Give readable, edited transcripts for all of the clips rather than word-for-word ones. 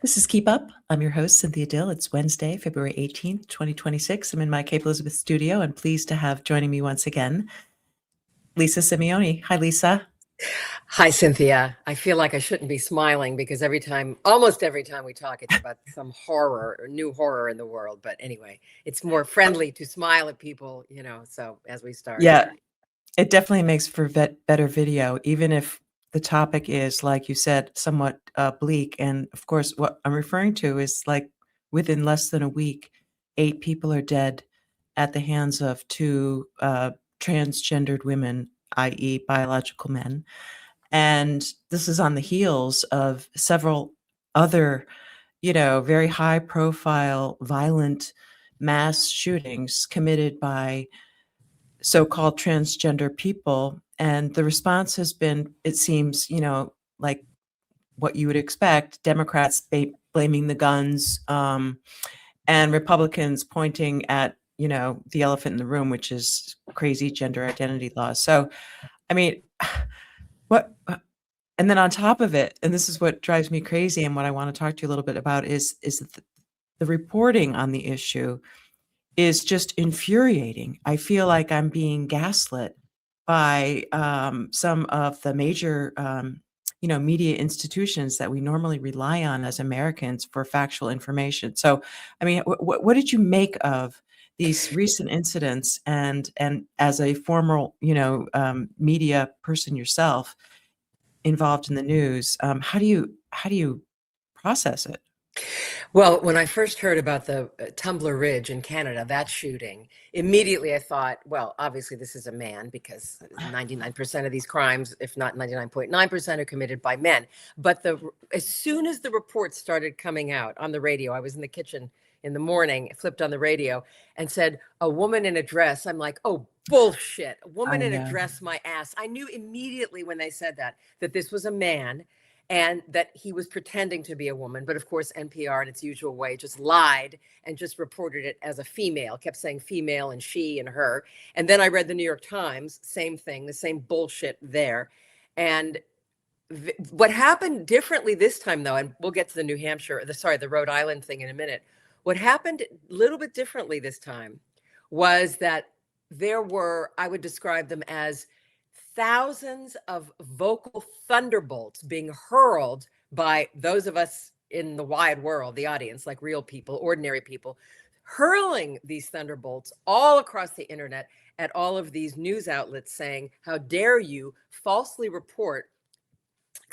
This is Keep Up. I'm your host, Cynthia Dill. It's Wednesday, February 18th, 2026. I'm in my Cape Elizabeth studio and pleased to have joining me once again, Lisa Simeone. Hi, Lisa. Hi, Cynthia. I feel like I shouldn't be smiling because almost every time we talk, it's about some horror or new horror in the world. But anyway, it's more friendly to smile at people, so as we start. Yeah, it definitely makes for better video, even if the topic is, like you said, somewhat bleak. And of course, what I'm referring to is like within less than a week, 8 people are dead at the hands of 2 transgendered women, i.e., biological men. And this is on the heels of several other, very high profile, violent mass shootings committed by so-called transgender people. And the response has been, it seems, like what you would expect, Democrats blaming the guns, and Republicans pointing at, the elephant in the room, which is crazy gender identity laws. So, I mean, what and then on top of it, and this is what drives me crazy and what I want to talk to you a little bit about is that the reporting on the issue is just infuriating. I feel like I'm being gaslit by some of the major media institutions that we normally rely on as Americans for factual information. So, I mean, what did you make of these recent incidents? And as a former media person yourself, involved in the news, how do you process it? Well, when I first heard about the Tumbler Ridge in Canada, that shooting, immediately I thought, well, obviously this is a man because 99% of these crimes, if not 99.9%, are committed by men. But as soon as the reports started coming out on the radio, I was in the kitchen in the morning, flipped on the radio and said, a woman in a dress. I'm like, oh, bullshit. A woman I in a know. dress, my ass. I knew immediately when they said that this was a man and that he was pretending to be a woman. But of course, NPR in its usual way just lied and just reported it as a female, kept saying female and she and her. And then I read the New York Times, same thing, the same bullshit there. And what happened differently this time, though, and we'll get to the Rhode Island thing in a minute. What happened a little bit differently this time was that there were, I would describe them as thousands of vocal thunderbolts being hurled by those of us in the wide world, the audience, like real people, ordinary people, hurling these thunderbolts all across the internet at all of these news outlets saying, how dare you falsely report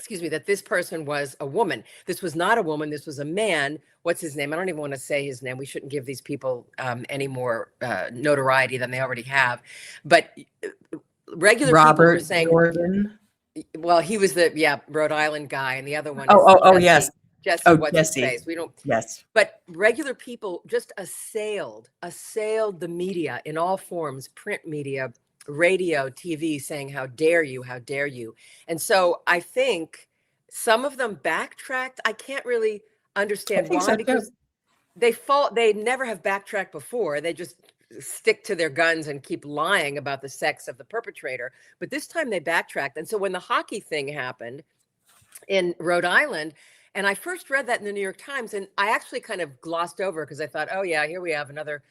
that this person was a woman. This was not a woman. This was a man. What's his name? I don't even want to say his name. We shouldn't give these people any more notoriety than they already have. But regular people were saying, Jordan. well, he was Rhode Island guy, and the other one is Yes. Jesse, what's Jesse. his face? We don't. Yes. But regular people just assailed the media in all forms, print media, radio, TV, saying, how dare you, how dare you? And so I think some of them backtracked. I can't really understand why, so because they never have backtracked before. They just stick to their guns and keep lying about the sex of the perpetrator. But this time they backtracked. And so when the hockey thing happened in Rhode Island, and I first read that in the New York Times, and I actually kind of glossed over because I thought, oh yeah, here we have another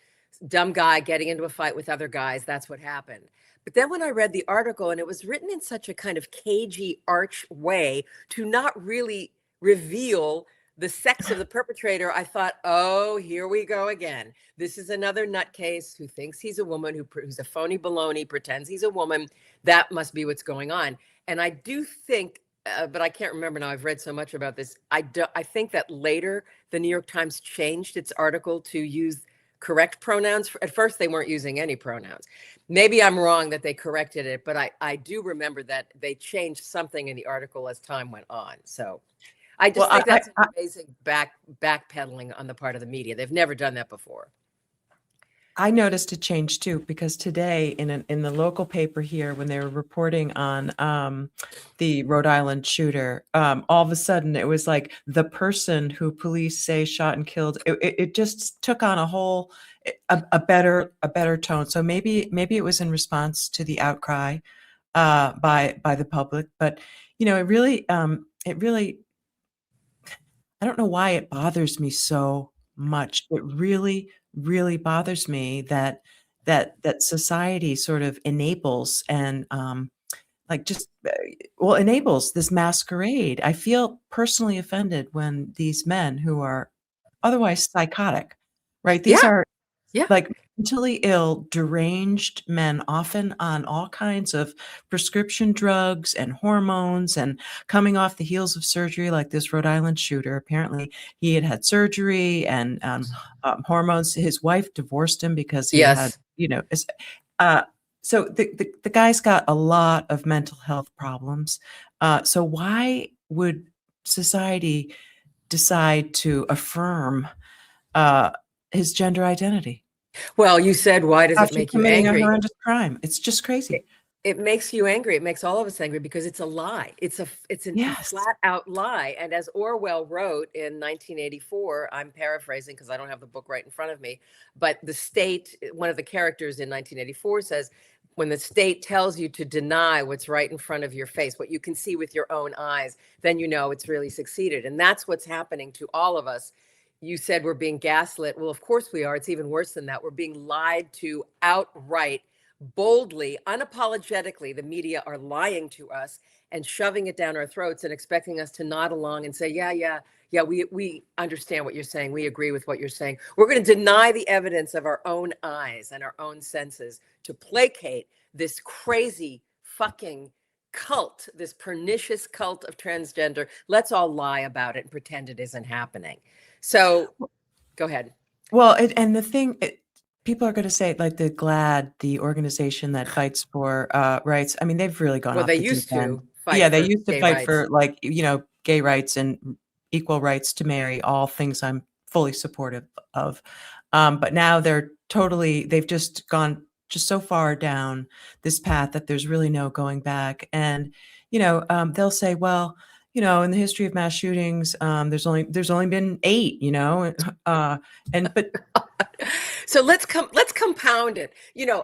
dumb guy getting into a fight with other guys. That's what happened. But then when I read the article, and it was written in such a kind of cagey, arch way to not really reveal the sex of the perpetrator, I thought, oh, here we go again. This is another nutcase who thinks he's a woman, who's a phony baloney, pretends he's a woman. That must be what's going on. And I do think, but I can't remember now, I've read so much about this. I think that later the New York Times changed its article to use correct pronouns. At first, they weren't using any pronouns. Maybe I'm wrong that they corrected it, but I do remember that they changed something in the article as time went on. So I just think that's an amazing backpedaling on the part of the media. They've never done that before. I noticed a change too, because today in the local paper here, when they were reporting on the Rhode Island shooter, all of a sudden it was like the person who police say shot and killed. It just took on a better tone. So maybe it was in response to the outcry by the public, but it really I don't know why it bothers me so much. It really, really bothers me that society sort of enables and, like, just, well, enables this masquerade. I feel personally offended when these men who are otherwise psychotic, right? These Yeah, are yeah. like mentally ill, deranged men, often on all kinds of prescription drugs and hormones and coming off the heels of surgery, like this Rhode Island shooter. Apparently, he had had surgery and hormones. His wife divorced him because he had, Yes. uh, so the guy's got a lot of mental health problems. So why would society decide to affirm uh, his gender identity Well, you said, why does it after make you committing a angry? horrendous crime? It's just It, crazy. it makes you angry. It makes all of us angry because it's a lie. It's a Yes. flat out lie. And as Orwell wrote in 1984, I'm paraphrasing because I don't have the book right in front of me, but the state, one of the characters in 1984 says, when the state tells you to deny what's right in front of your face, what you can see with your own eyes, then you know it's really succeeded. And that's what's happening to all of us. You said we're being gaslit. Well, of course we are. It's even worse than that. We're being lied to outright, boldly, unapologetically. The media are lying to us and shoving it down our throats and expecting us to nod along and say, yeah, yeah, yeah, we understand what you're saying. We agree with what you're saying. We're going to deny the evidence of our own eyes and our own senses to placate this crazy fucking cult, this pernicious cult of transgender. Let's all lie about it and pretend it isn't happening. So go ahead. Well, and the thing, people are going to say, like the GLAAD, the organization that fights for rights. I mean, they've really gone Well, off they the deep used end. to fight Yeah, they for used to gay fight rights. for, like, gay rights and equal rights to marry, all things I'm fully supportive of. But now they've just gone just so far down this path that there's really no going back. And, they'll say, well, in the history of mass shootings, there's only been 8, but So let's compound it.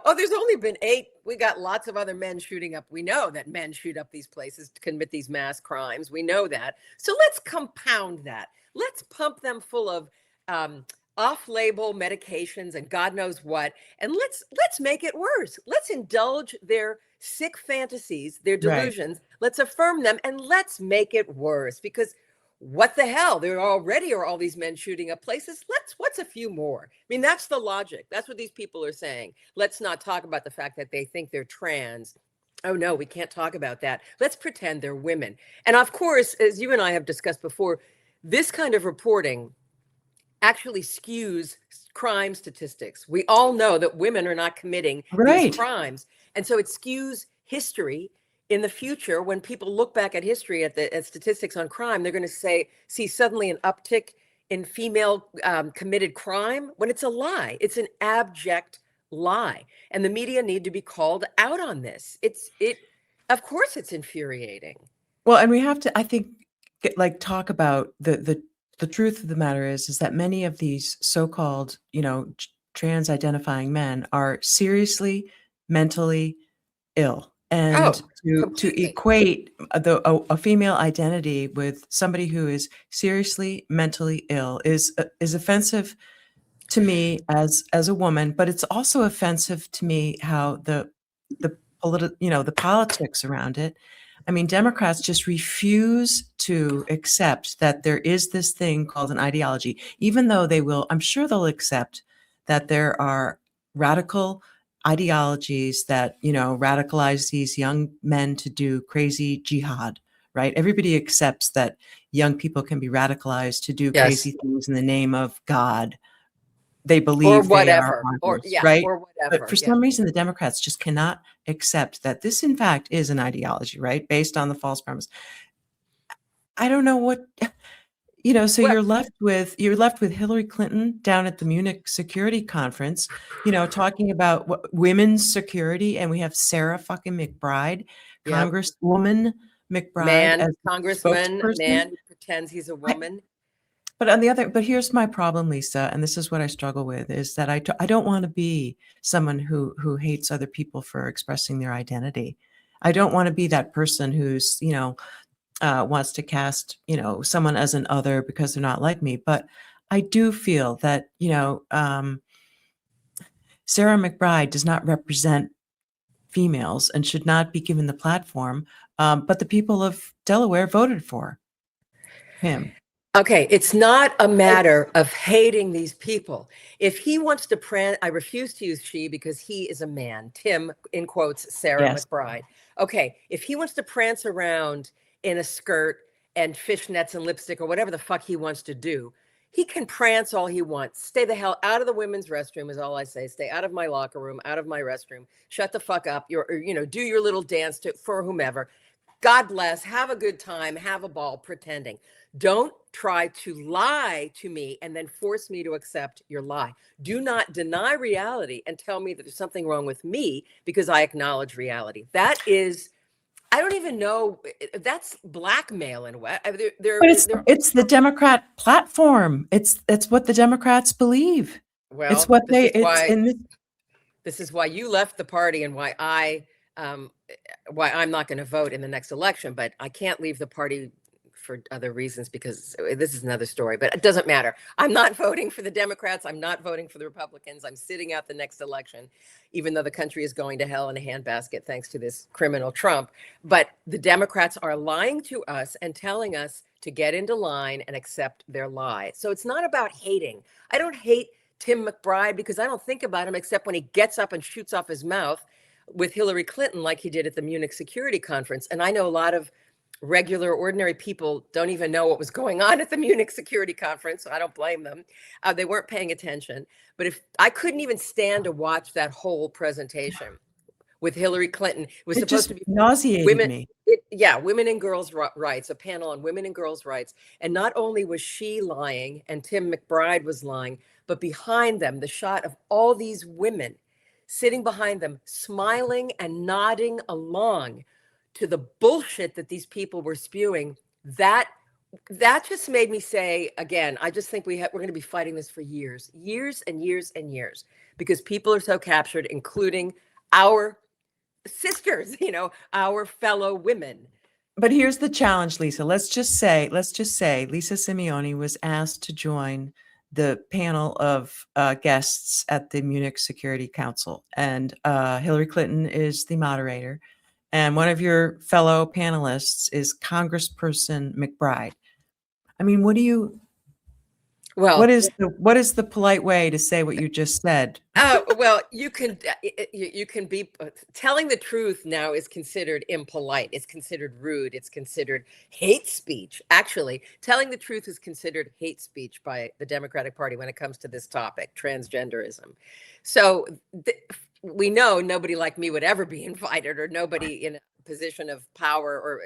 Oh, there's only been 8. We got lots of other men shooting up. We know that men shoot up these places to commit these mass crimes. We know that. So let's compound that. Let's pump them full of um, off-label medications and God knows what, and let's make it worse. Let's indulge their sick fantasies, their right. delusions. Let's affirm them, and let's make it worse because what the hell? There already are all these men shooting up places. What's a few more? I mean, that's the logic. That's what these people are saying. Let's not talk about the fact that they think they're trans. Oh, no, we can't talk about that. Let's pretend they're women. And of course, as you and I have discussed before, this kind of reporting actually skews crime statistics. We all know that women are not committing these Right. crimes. And so it skews history in the future. When people look back at history at statistics on crime, they're going to see suddenly an uptick in female committed crime when it's a lie. It's an abject lie. And the media need to be called out on this. Of course it's infuriating. Well, and we have to, I think, talk about the truth of the matter is that many of these so-called, trans identifying men are seriously mentally ill. And Oh, to completely. equate a female identity with somebody who is seriously mentally ill is offensive to me as a woman, but it's also offensive to me how the politics around it. I mean, Democrats just refuse to accept that there is this thing called an ideology, even though I'm sure they'll accept that there are radical ideologies that, radicalize these young men to do crazy jihad, right? Everybody accepts that young people can be radicalized to do Yes. crazy things in the name of God. They Or believe they are whatever. Or martyrs, yeah, right? or But whatever. for Yeah. some reason, the Democrats just cannot accept that this, in fact, is an ideology, right? Based on the false premise. I don't know what, so Well, you're left with Hillary Clinton down at the Munich Security Conference, talking about women's security, and we have Sarah fucking McBride, yep. Congresswoman McBride, Man, as the congressman, spokesperson. man who pretends he's a I woman. But here's my problem, Lisa, and this is what I struggle with, is that I don't wanna be someone who hates other people for expressing their identity. I don't wanna be that person who's, wants to cast, someone as an other because they're not like me. But I do feel that, Sarah McBride does not represent females and should not be given the platform. But the people of Delaware voted for him. Okay, it's not a matter of hating these people. If he wants to I refuse to use she because he is a man. Tim, in quotes, Sarah Yes. McBride. Okay, if he wants to prance around in a skirt and fishnets and lipstick or whatever the fuck he wants to do, he can prance all he wants. Stay the hell out of the women's restroom is all I say. Stay out of my locker room, out of my restroom. Shut the fuck up. Do your little dance for whomever. God bless. Have a good time. Have a ball pretending. Don't try to lie to me and then force me to accept your lie. Do not deny reality and tell me that there's something wrong with me because I acknowledge reality. That is, I don't even know. That's blackmail in what. But it's the Democrat platform. It's what the Democrats believe. Well, It's what this is why you left the party and why I'm not going to vote in the next election. But I can't leave the party for other reasons because this is another story, but it doesn't matter. I'm not voting for the Democrats. I'm not voting for the Republicans. I'm sitting out the next election, even though the country is going to hell in a handbasket thanks to this criminal Trump. But the Democrats are lying to us and telling us to get into line and accept their lie. So it's not about hating. I don't hate Tim McBride because I don't think about him except when he gets up and shoots off his mouth with Hillary Clinton like he did at the Munich Security Conference. And I know a lot of regular, ordinary people don't even know what was going on at the Munich Security Conference. So I don't blame them. They weren't paying attention. But if I couldn't even stand to watch that whole presentation with Hillary Clinton, it was supposed to be nauseated women. me. Women and girls' rights, a panel on women and girls' rights. And not only was she lying and Tim McBride was lying, but behind them, the shot of all these women sitting behind them, smiling and nodding along to the bullshit that these people were spewing, that just made me say, again, I just think we're going to be fighting this for years and years and years, because people are so captured, including our sisters, our fellow women. But here's the challenge, Lisa. Let's just say Lisa Simeone was asked to join the panel of guests at the Munich Security Council, and Hillary Clinton is the moderator. And one of your fellow panelists is Congressperson McBride. I mean, what is the polite way to say what you just said? Well, you can be telling the truth now is considered impolite. It's considered rude. It's considered hate speech. Actually, telling the truth is considered hate speech by the Democratic Party when it comes to this topic, transgenderism. So we know nobody like me would ever be invited, or nobody in a position of power, or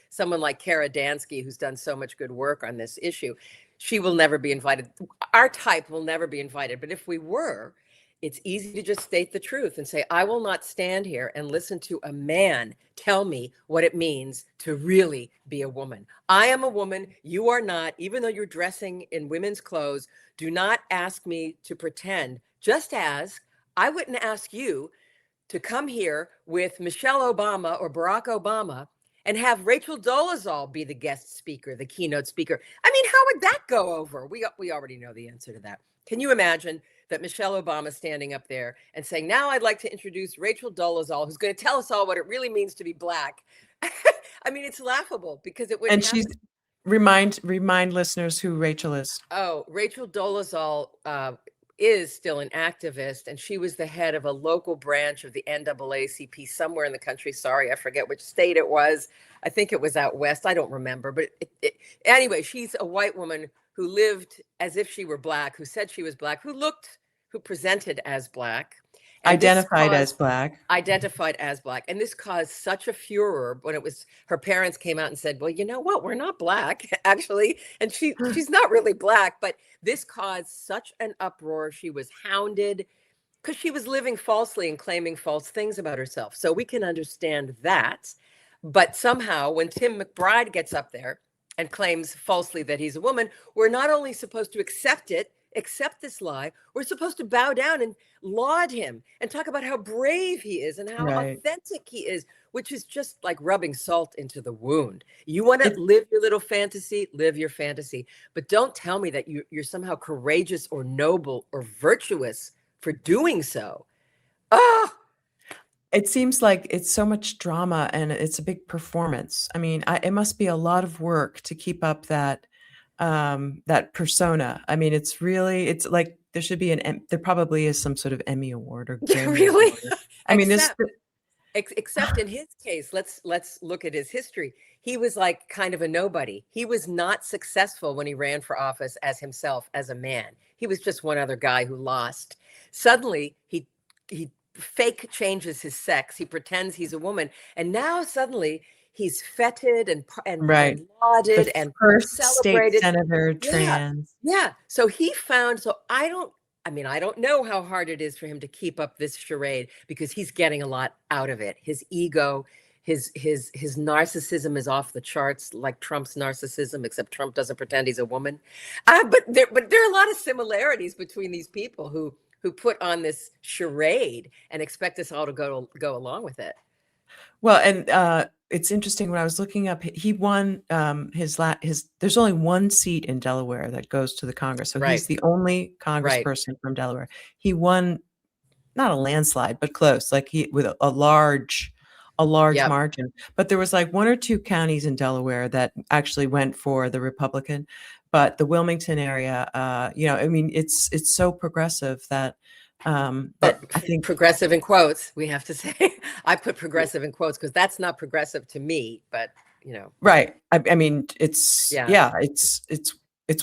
someone like Kara Dansky, who's done so much good work on this issue. She will never be invited. Our type will never be invited. But if we were, it's easy to just state the truth and say, I will not stand here and listen to a man tell me what it means to really be a woman. I am a woman. You are not. Even though you're dressing in women's clothes, do not ask me to pretend, just as I wouldn't ask you to come here with Michelle Obama or Barack Obama and have Rachel Dolezal be the guest speaker, the keynote speaker. I mean, how would that go over? We already know the answer to that. Can you imagine that Michelle Obama standing up there and saying, now I'd like to introduce Rachel Dolezal, who's going to tell us all what it really means to be Black? I mean, it's laughable because it wouldn't happen. Remind listeners who Rachel is. Oh, Rachel Dolezal is still an activist, and she was the head of a local branch of the NAACP somewhere in the country. Sorry, I forget which state it was. I think it was out west. I don't remember. But anyway, she's a white woman who lived as if she were Black, who said she was Black, who presented as Black. Identified as Black. And this caused such a furor when her parents came out and said, well, you know what? We're not Black, actually. And she's not really Black, but this caused such an uproar. She was hounded because she was living falsely and claiming false things about herself. So we can understand that. But somehow when Tim McBride gets up there and claims falsely that he's a woman, we're not only supposed to accept it accept this lie. We're supposed to bow down and laud him and talk about how brave he is and how Right. authentic he is, which is just like rubbing salt into the wound. You want to It live your little fantasy, live your fantasy, but don't tell me that you're somehow courageous or noble or virtuous for doing so. Oh, it seems like it's so much drama and it's a big performance. I mean, it must be a lot of work to keep up that persona. I mean, it's like there should be there probably is some sort of Emmy award or yeah, Grammy really? award. I mean, this Except except in his case, let's look at his history. He was like kind of a nobody. He was not successful when he ran for office as himself as a man. He was just one other guy who lost. Suddenly he fake changes his sex. He pretends he's a woman, and now suddenly he's feted right. and The lauded and first state celebrated. senator Yeah. trans. Yeah. So he found, so I mean, I don't know how hard it is for him to keep up this charade because he's getting a lot out of it. His ego, his narcissism is off the charts, like Trump's narcissism, except Trump doesn't pretend he's a woman. But there are a lot of similarities between these people who put on this charade and expect us all to go along with it. Well, and it's interesting when I was looking up, he won there's only one seat in Delaware that goes to the Congress. So Right. he's the only Right. congressperson from Delaware. He won not a landslide, but close, like he with a large Yep. margin. But there was like one or two counties in Delaware that actually went for the Republican. But the Wilmington area, I mean, it's so progressive that I think Progressive in quotes, we have to say. I put progressive in quotes because that's not progressive to me, but right. I mean, it's yeah, yeah, it's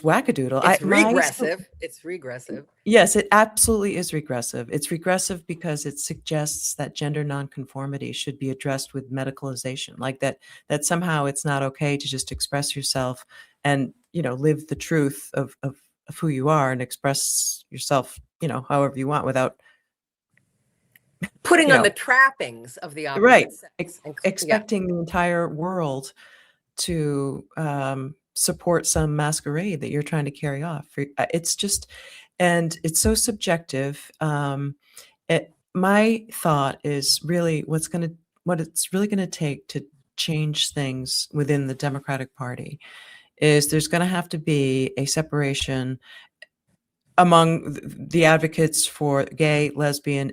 wackadoodle. it's regressive. It's regressive. Yes, it absolutely is regressive. It's regressive because it suggests that gender nonconformity should be addressed with medicalization, like that somehow it's not okay to just express yourself and, live the truth of who you are and express yourself, however you want without, Putting you on the know, trappings of the right, opposite sex. Yeah. expecting the entire world to support some masquerade that you're trying to carry off. It's just, and it's so subjective. My thought is really what it's really going to take to change things within the Democratic Party is there's going to have to be a separation among the advocates for gay, lesbian.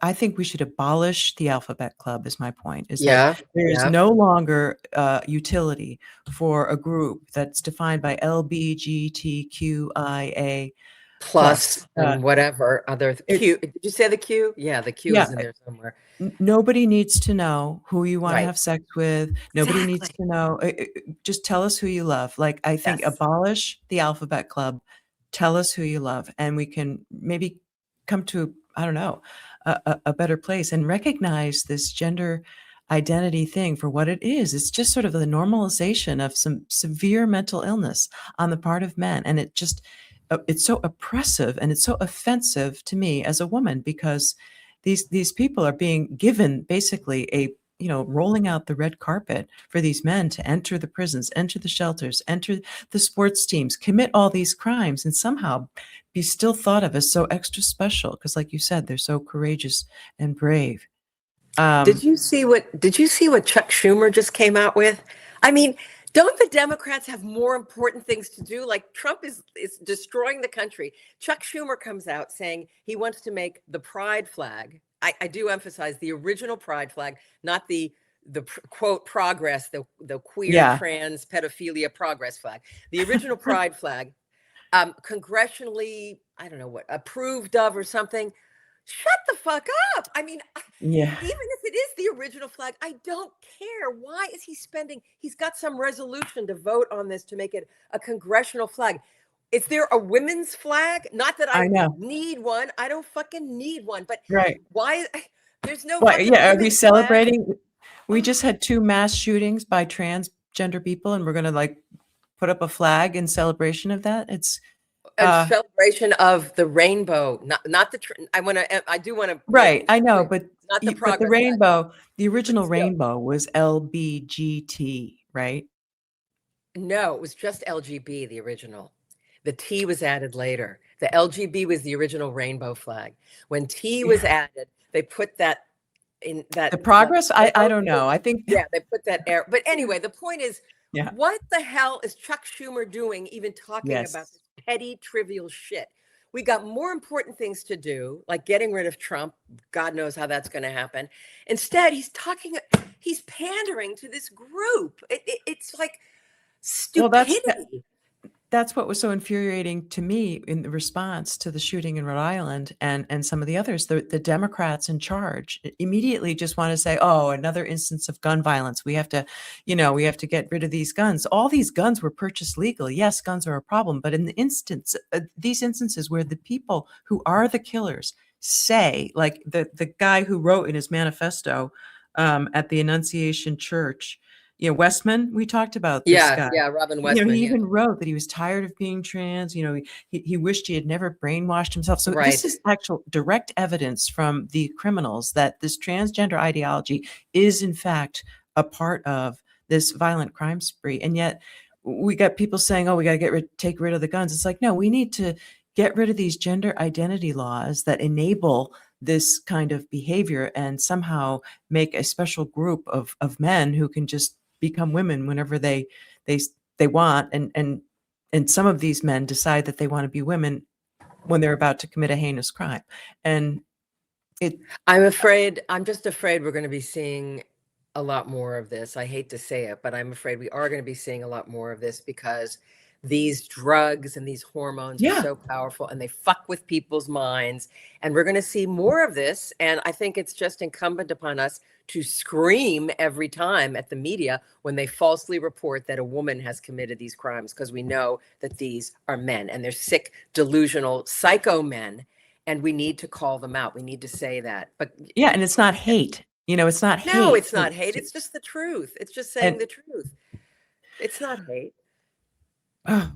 I think we should abolish the alphabet club is my point, is that Yeah. there is Yeah. no longer utility for a group that's defined by LBGTQIA plus. Plus and whatever other It's Q. Did you say the Q? Yeah, the Q yeah, is in there somewhere. nobody needs to know who you wanna Right. have sex with. Nobody needs Exactly. to know just tell us who you love. Like, I think Yes. abolish the alphabet club, tell us who you love, and we can maybe come to, I don't know, a better place and recognize this gender identity thing for what it is. It's just sort of the normalization of some severe mental illness on the part of men, and it's so oppressive and it's so offensive to me as a woman because these people are being given basically rolling out the red carpet for these men to enter the prisons, enter the shelters, enter the sports teams, commit all these crimes, and somehow be still thought of as so extra special because, like you said, they're so courageous and brave. Did Um, you see what Chuck Schumer just came out with? I mean, don't the Democrats have more important things to do? Like Trump is destroying the country. Chuck Schumer comes out saying he wants to make the pride flag. I do emphasize the original pride flag, not the quote progress, the queer yeah, trans pedophilia progress flag. The original pride flag, congressionally, I don't know what, approved of or something. Shut the fuck up. I mean, yeah, even if it is the original flag, I don't care. Why is he spending? He's got some resolution to vote on this to make it a congressional flag. Is there a women's flag? Not that I I know, need one. I don't fucking need one. But right. why? There's no Well, fucking yeah, are we women's flag. celebrating? We Oh, just had two mass shootings by transgender people, and we're gonna like put up a flag in celebration of that. It's a celebration of the rainbow, not the. I do want to make right, I know, clear, but not the but progress flag, the but original still. rainbow was LBGT, right? No, it was just LGB, the original. The T was added later. The LGB was the original rainbow flag. When T was added, they put that in The that progress? I arrow don't know. I think yeah, they put that arrow. But anyway, the point is, yeah. what the hell is Chuck Schumer doing even talking about Yes. this petty, trivial shit? We got more important things to do, like getting rid of Trump. God knows how that's going to happen. Instead, he's pandering to this group. It's like Well, stupidity. that's what was so infuriating to me in the response to the shooting in Rhode Island and some of the others. The Democrats in charge immediately just want to say, "Oh, another instance of gun violence. We have to, we have to get rid of these guns." All these guns were purchased legally. Yes, guns are a problem, but in these instances where the people who are the killers say, like the guy who wrote in his manifesto at the Annunciation Church, Westman, we talked about this Yeah, guy. yeah, Robin He Westman. Yeah, even wrote that he was tired of being trans. He wished he had never brainwashed himself. So this right. is actual direct evidence from the criminals that this transgender ideology is in fact a part of this violent crime spree. And yet we got people saying, "Oh, we got to take rid of the guns." It's like, no, we need to get rid of these gender identity laws that enable this kind of behavior and somehow make a special group of men who can just become women whenever they they want, and some of these men decide that they want to be women when they're about to commit a heinous crime. And it I'm just afraid we're going to be seeing a lot more of this. I hate to say it, but I'm afraid we are going to be seeing a lot more of this because these drugs and these hormones are yeah. so powerful and they fuck with people's minds. And we're going to see more of this. And I think it's just incumbent upon us to scream every time at the media when they falsely report that a woman has committed these crimes, because we know that these are men and they're sick, delusional, psycho men. And we need to call them out. We need to say that. But Yeah, and it's not hate. It's not no, hate it's not hate. It's just the truth. It's just saying and the truth. It's not hate.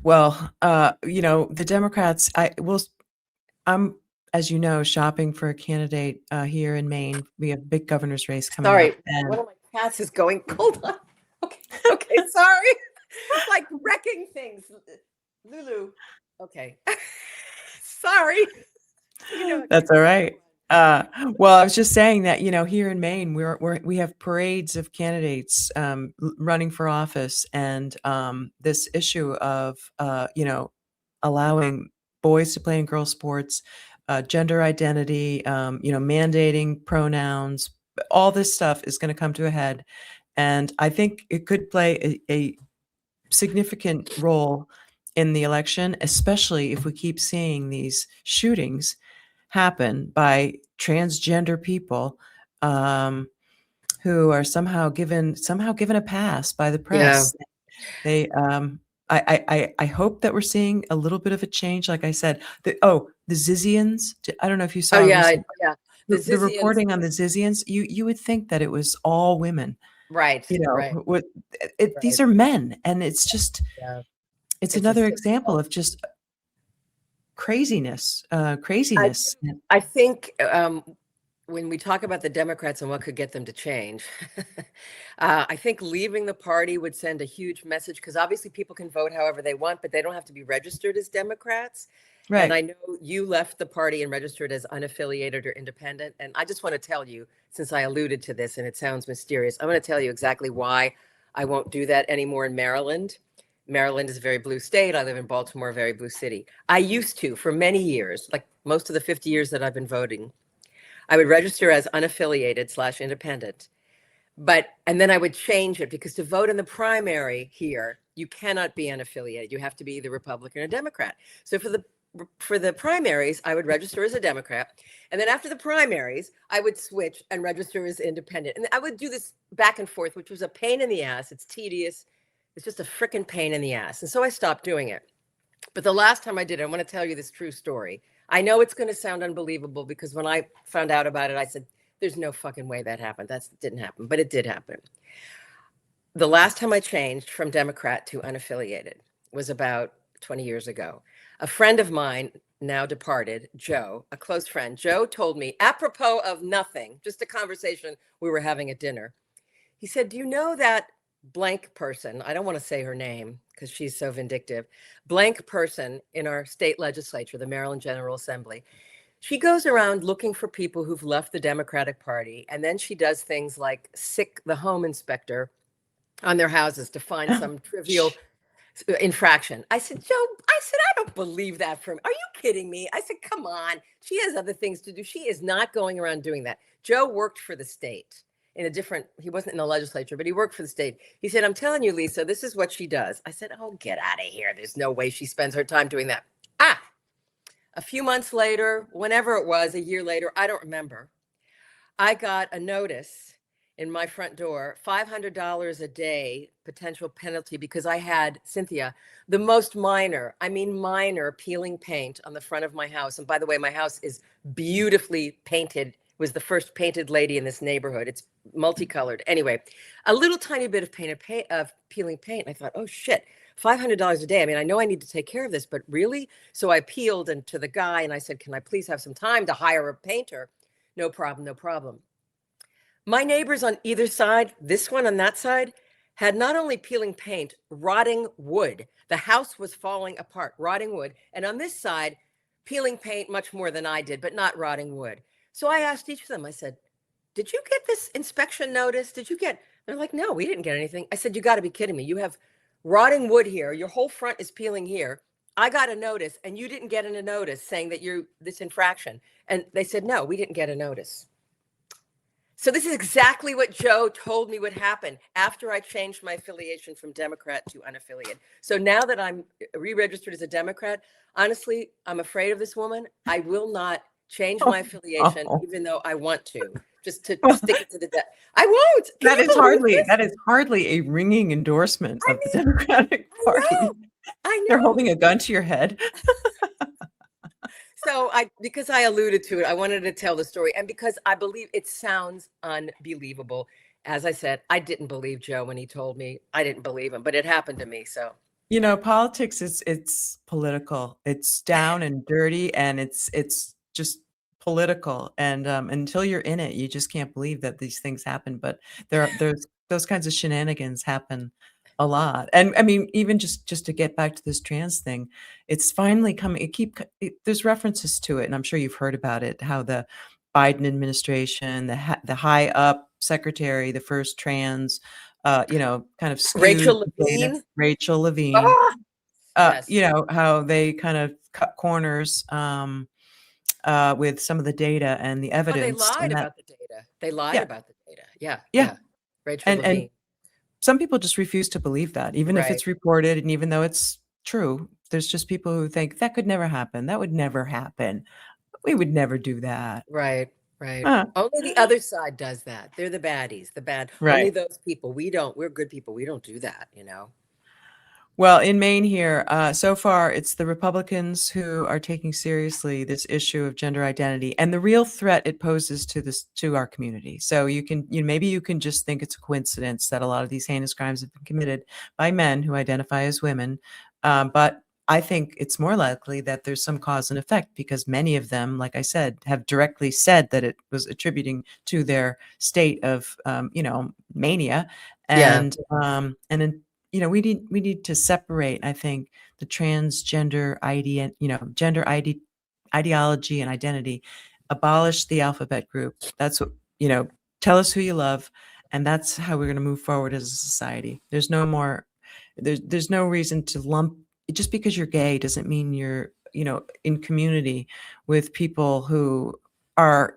well, the Democrats, I'm, as you know, shopping for a candidate here in Maine. We have a big governor's race coming up, Sorry, one and of my cats is going. Hold on. Okay, okay, sorry. Like wrecking things. Lulu. Okay. Sorry. I that's can't all stop right. Uh, well, I was just saying that, here in Maine, we have parades of candidates running for office, and this issue of allowing boys to play in girls' sports, gender identity, mandating pronouns, all this stuff is going to come to a head, and I think it could play a significant role in the election, especially if we keep seeing these shootings happen by transgender people, um, who are somehow given a pass by the Yeah. press. They, I hope that we're seeing a little bit of a change. Like I said, the Zizians. I don't know if you Oh saw yeah, recent yeah. The the Zizians. reporting on the Zizians. You would think that it was all women. Right, right, What right. these are men, and Yeah. it's It's a another sick example cult. of just craziness, I craziness. I think when we talk about the Democrats and what could get them to change, I think leaving the party would send a huge message, because obviously people can vote however they want, but they don't have to be registered as Democrats. And Right. I know you left the party and registered as unaffiliated or independent. And I just want to tell you, since I alluded to this and it sounds mysterious, I'm going to tell you exactly why I won't do that anymore in Maryland. Maryland is a very blue state. I live in Baltimore, a very blue city. I used to, for many years, like most of the 50 years that I've been voting, I would register as unaffiliated/independent. And then I would change it, because to vote in the primary here, you cannot be unaffiliated. You have to be either Republican or Democrat. So for the primaries, I would register as a Democrat. And then after the primaries, I would switch and register as independent. And I would do this back and forth, which was a pain in the ass. It's tedious. It's just a freaking pain in the ass. And so I stopped doing it. But the last time I did it, I want to tell you this true story. I know it's going to sound unbelievable, because when I found out about it, I said, there's no fucking way that happened. That didn't happen, but it did happen. The last time I changed from Democrat to unaffiliated was about 20 years ago. A friend of mine, now departed, Joe, a close friend, Joe told me, apropos of nothing, just a conversation we were having at dinner. He said, do you know that blank person, I don't want to say her name because she's so vindictive, blank person in our state legislature, the Maryland General Assembly. She goes around looking for people who've left the Democratic Party, and then she does things like sick the home inspector on their houses to find some trivial infraction. I said, Joe, I don't believe that from, are you kidding me? I said, come on. She has other things to do. She is not going around doing that. Joe worked for the state in a different, he wasn't in the legislature, but he worked for the state. He said, I'm telling you, Lisa, this is what she does. I said, oh, get out of here. There's no way she spends her time doing that. A few months later, whenever it was, a year later, I don't remember, I got a notice in my front door, $500 a day potential penalty because I had, Cynthia, the most minor, I mean minor, peeling paint on the front of my house. And by the way, my house is beautifully painted, was the first painted lady in this neighborhood. It's multicolored. Anyway, a little tiny bit of peeling paint. I thought, oh shit, $500 a day. I mean, I know I need to take care of this, but really? So I peeled and to the guy and I said, can I please have some time to hire a painter? No problem, no problem. My neighbors on either side, this one on that side, had not only peeling paint, rotting wood. The house was falling apart, rotting wood. And on this side, peeling paint much more than I did, but not rotting wood. So I asked each of them, I said, did you get this inspection notice? Did you get, they're like, no, we didn't get anything. I said, you got to be kidding me. You have rotting wood here. Your whole front is peeling here. I got a notice and you didn't get a notice saying that you're this infraction. And they said, no, we didn't get a notice. So this is exactly what Joe told me would happen after I changed my affiliation from Democrat to unaffiliated. So now that I'm re-registered as a Democrat, honestly, I'm afraid of this woman. I will not change my affiliation, even though I want to, just to stick it to the death. I won't. That is hardly a ringing endorsement of the Democratic Party. I know. They're holding a gun to your head. So because I alluded to it, I wanted to tell the story. And because I believe it sounds unbelievable. As I said, I didn't believe Joe when he told me. I didn't believe him, but it happened to me. So, you know, politics it's political. It's down and dirty and it's just political. And until you're in it, you just can't believe that these things happen. But there's those kinds of shenanigans happen a lot. And I mean, even just to get back to this trans thing, it's finally coming. There's references to it, and I'm sure you've heard about it. How the Biden administration, the high up secretary, the first trans, kind of skewed Rachel the data. Levine. Rachel Levine. Yes. You know how they kind of cut corners with some of the data and the Oh, evidence. they lied and that, about the data. They lied yeah, about the data. Yeah. yeah. Yeah. Rachel Levine. And some people just refuse to believe that, even if Right. it's reported and even though it's true. There's just people who think that could never happen. That would never happen. We would never do that. Right. Right. Huh. Only the other side does that. They're the baddies, the bad. Only Right. those people. We don't. We're good people. We don't do that, Well, in Maine here, so far, it's the Republicans who are taking seriously this issue of gender identity and the real threat it poses to our community. So maybe you can just think it's a coincidence that a lot of these heinous crimes have been committed by men who identify as women, but I think it's more likely that there's some cause and effect because many of them, like I said, have directly said that it was attributing to their state of, mania, Yeah. and then we need to separate, I think, the transgender ideology and identity, abolish the alphabet group. That's what, tell us who you love, and that's how we're going to move forward as a society. There's no more, there's no reason to lump, just because you're gay doesn't mean you're, in community with people who are,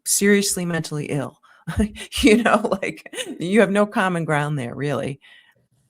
seriously mentally ill. Like you have no common ground there, really.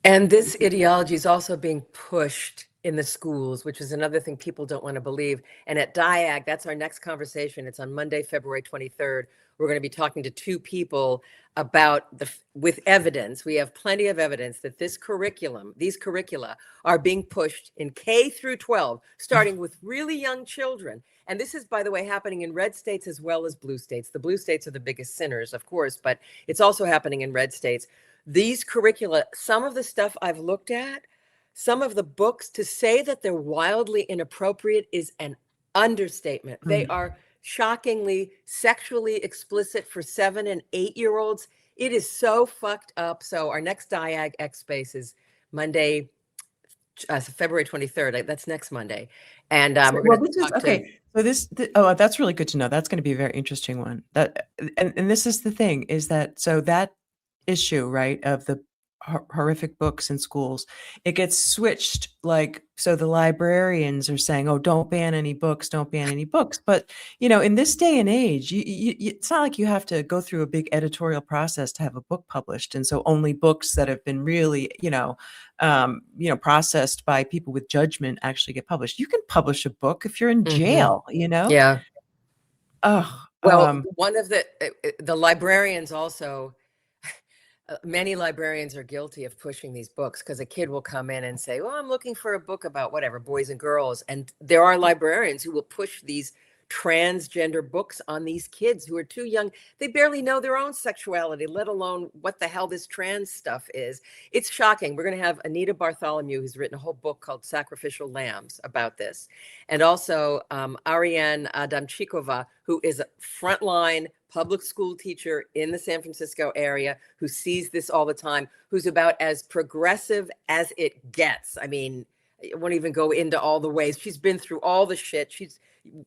And this ideology is also being pushed in the schools, which is another thing people don't want to believe. And at DIAG, that's our next conversation. It's on Monday, February 23rd. We're going to be talking to two people about with evidence. We have plenty of evidence that these curricula are being pushed in K through 12, starting with really young children. And this is, by the way, happening in red states as well as blue states. The blue states are the biggest sinners, of course, but it's also happening in red states. These curricula, some of the stuff I've looked at, some of the books, to say that they're wildly inappropriate is an understatement. They are shockingly sexually explicit for 7 and 8-year-olds. It is so fucked up. So our next Diag X space is Monday, February 23rd. That's next Monday. And So, we're well, going to this is talk to, okay. So oh, that's really good to know. That's going to be a very interesting one. That and this is the thing is that so that issue, right, of the horrific books in schools, it gets switched like so the librarians are saying, "Oh, don't ban any books, don't ban any books." But, in this day and age, it's not like you have to go through a big editorial process to have a book published. And so only books that have been really, processed by people with judgment actually get published. You can publish a book if you're in Mhm. jail, you know? Yeah. Oh, Well, one of the librarians also, many librarians are guilty of pushing these books because a kid will come in and say, "Well, I'm looking for a book about whatever, boys and girls." And there are librarians who will push these transgender books on these kids who are too young. They barely know their own sexuality, let alone what the hell this trans stuff is. It's shocking. We're going to have Anita Bartholomew, who's written a whole book called Sacrificial Lambs about this. And also Ariane Adamchikova, who is a frontline public school teacher in the San Francisco area who sees this all the time, who's about as progressive as it gets. I mean, I won't even go into all the ways. She's been through all the shit. She's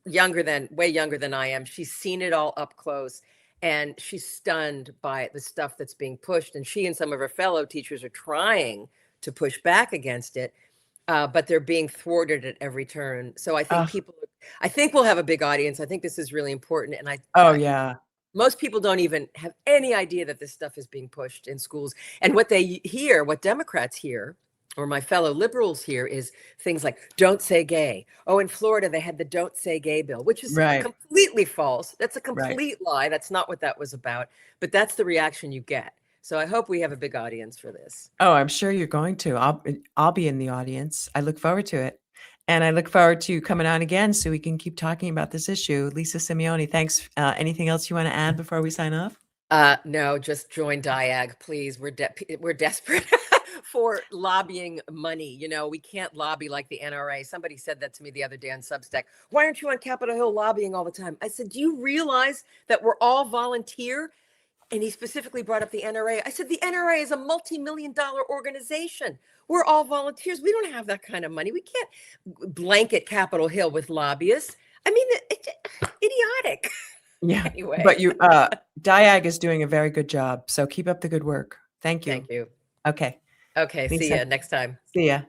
way younger than I am. She's seen it all up close. And she's stunned by the stuff that's being pushed. And she and some of her fellow teachers are trying to push back against it. But they're being thwarted at every turn. So I think I think we'll have a big audience. I think this is really important. And oh yeah. most people don't even have any idea that this stuff is being pushed in schools. And what they hear, what Democrats hear, or my fellow liberals hear, is things like, don't say gay. Oh, in Florida, they had the don't say gay bill, which is Right, completely false. That's a right. complete lie. That's not what that was about. But that's the reaction you get. So I hope we have a big audience for this. Oh, I'm sure you're going to. I'll be in the audience. I look forward to it. And I look forward to you coming on again so we can keep talking about this issue. Lisa Simeone, thanks. Anything else you want to add before we sign off? No, just join DIAG, please. We're desperate for lobbying money. We can't lobby like the NRA. Somebody said that to me the other day on Substack. Why aren't you on Capitol Hill lobbying all the time? I said, do you realize that we're all volunteer? And he specifically brought up the NRA. I said, the NRA is a multi-million-dollar organization. We're all volunteers. We don't have that kind of money. We can't blanket Capitol Hill with lobbyists. I mean, it's idiotic. Yeah. Anyway. But DIAG is doing a very good job. So keep up the good work. Thank you. Thank you. Okay. Okay. See Lisa, you next time. see ya.